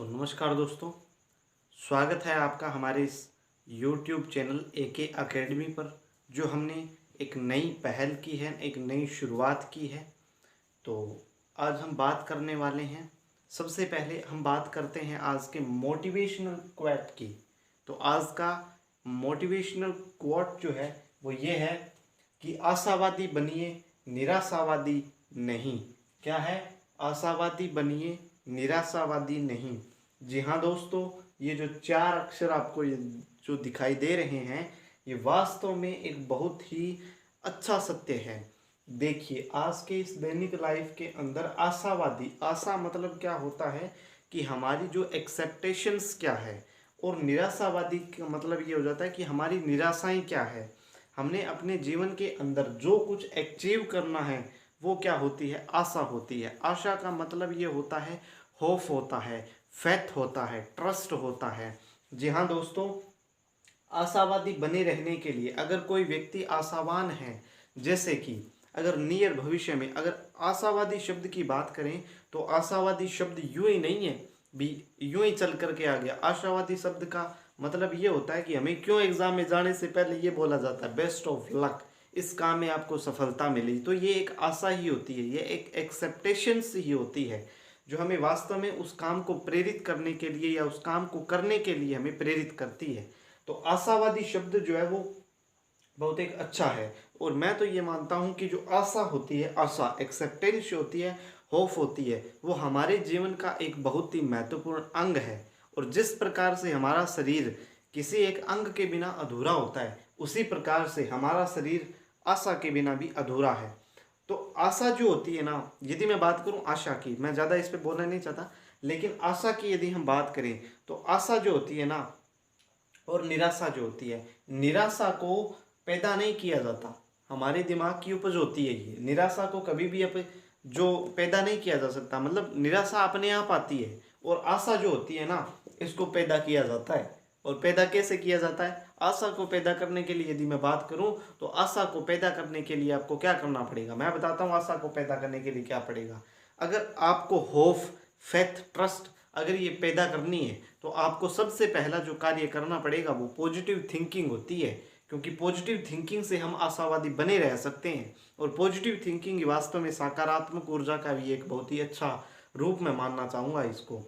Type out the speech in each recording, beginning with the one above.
तो नमस्कार दोस्तों, स्वागत है आपका हमारे इस YouTube चैनल AK एकेडमी पर। जो हमने एक नई पहल की है, एक नई शुरुआत की है। तो आज हम बात करने वाले हैं, सबसे पहले हम बात करते हैं आज के मोटिवेशनल क्वोट की। तो आज का मोटिवेशनल क्वोट जो है वो ये है कि आशावादी बनिए, निराशावादी नहीं। क्या है? आशावादी बनिए, निराशावादी नहीं। जी हाँ दोस्तों, ये जो चार अक्षर आपको ये जो दिखाई दे रहे हैं, ये वास्तव में एक बहुत ही अच्छा सत्य है। देखिए, आज के इस दैनिक लाइफ के अंदर आशावादी, आशा मतलब क्या होता है कि हमारी जो एक्सेप्टेशंस क्या है, और निराशावादी का मतलब ये हो जाता है कि हमारी निराशाएं क्या है। हमने अपने जीवन के अंदर जो कुछ अचीव करना है वो क्या होती है? आशा होती है। आशा का मतलब ये होता है होप होता है, फेथ होता है, ट्रस्ट होता है। जी हाँ दोस्तों, आशावादी बने रहने के लिए अगर कोई व्यक्ति आशावान है, जैसे कि अगर नियर भविष्य में अगर आशावादी शब्द की बात करें तो आशावादी शब्द यूं ही नहीं है भी यूं ही चल करके आ गया। आशावादी शब्द का मतलब ये होता है कि हमें क्यों एग्जाम में जाने से पहले ये बोला जाता है बेस्ट ऑफ लक, इस काम में आपको सफलता मिली। तो ये एक आशा ही होती है, ये एक एक्सेप्टेशंस ही होती है जो हमें वास्तव में उस काम को प्रेरित करने के लिए या उस काम को करने के लिए हमें प्रेरित करती है। तो आशावादी शब्द जो है वो बहुत एक अच्छा है। और मैं तो ये मानता हूँ कि जो आशा होती है, आशा एक्सेप्टेंस होती है, होप होती है, वो हमारे जीवन का एक बहुत ही महत्वपूर्ण अंग है। और जिस प्रकार से हमारा शरीर किसी एक अंग के बिना अधूरा होता है, उसी प्रकार से हमारा शरीर आशा के बिना भी अधूरा है। तो आशा जो होती है ना, यदि मैं बात करूं आशा की, मैं ज़्यादा इस पर बोलना नहीं चाहता, लेकिन आशा की यदि हम बात करें तो आशा जो होती है ना, और निराशा जो होती है, निराशा को पैदा नहीं किया जाता, हमारे दिमाग की उपज होती है। ये निराशा को कभी भी जो पैदा नहीं किया जा सकता, मतलब निराशा अपने आप आती है। और आशा जो होती है ना, इसको पैदा किया जाता है। और पैदा कैसे किया जाता है? आशा को पैदा करने के लिए यदि मैं बात करूं तो आशा को पैदा करने के लिए आपको क्या करना पड़ेगा, मैं बताता हूं। आशा को पैदा करने के लिए क्या पड़ेगा? अगर आपको होप, फेथ, ट्रस्ट अगर ये पैदा करनी है तो आपको सबसे पहला जो कार्य करना पड़ेगा वो पॉजिटिव थिंकिंग होती है। क्योंकि पॉजिटिव थिंकिंग से हम आशावादी बने रह सकते हैं। और पॉजिटिव थिंकिंग वास्तव में सकारात्मक ऊर्जा का भी एक बहुत ही अच्छा रूप में मानना चाहूँगा इसको।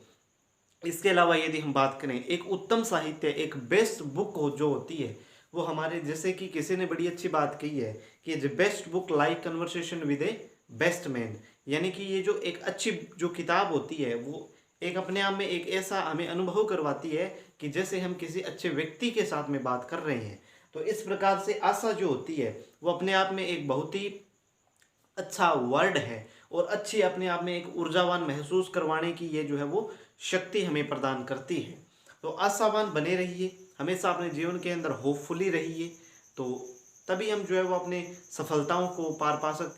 इसके अलावा यदि हम बात करें, एक उत्तम साहित्य, एक बेस्ट बुक जो होती है वो हमारे, जैसे कि किसी ने बड़ी अच्छी बात कही है कि the best book like conversation with A best man. यानी कि ये जो एक अच्छी जो किताब होती है वो एक अपने आप में एक ऐसा हमें अनुभव करवाती है कि जैसे हम किसी अच्छे व्यक्ति के साथ में बात कर रहे हैं। तो इस प्रकार से आशा जो होती है वो अपने आप में एक बहुत ही अच्छा वर्ड है, और अच्छी अपने आप में एक ऊर्जावान महसूस करवाने की ये जो है वो शक्ति हमें प्रदान करती है। तो आशावान बने रहिए, हमेशा अपने जीवन के अंदर होपफुली रहिए। तो तभी हम जो है वो अपने सफलताओं को पार पा सकते हैं।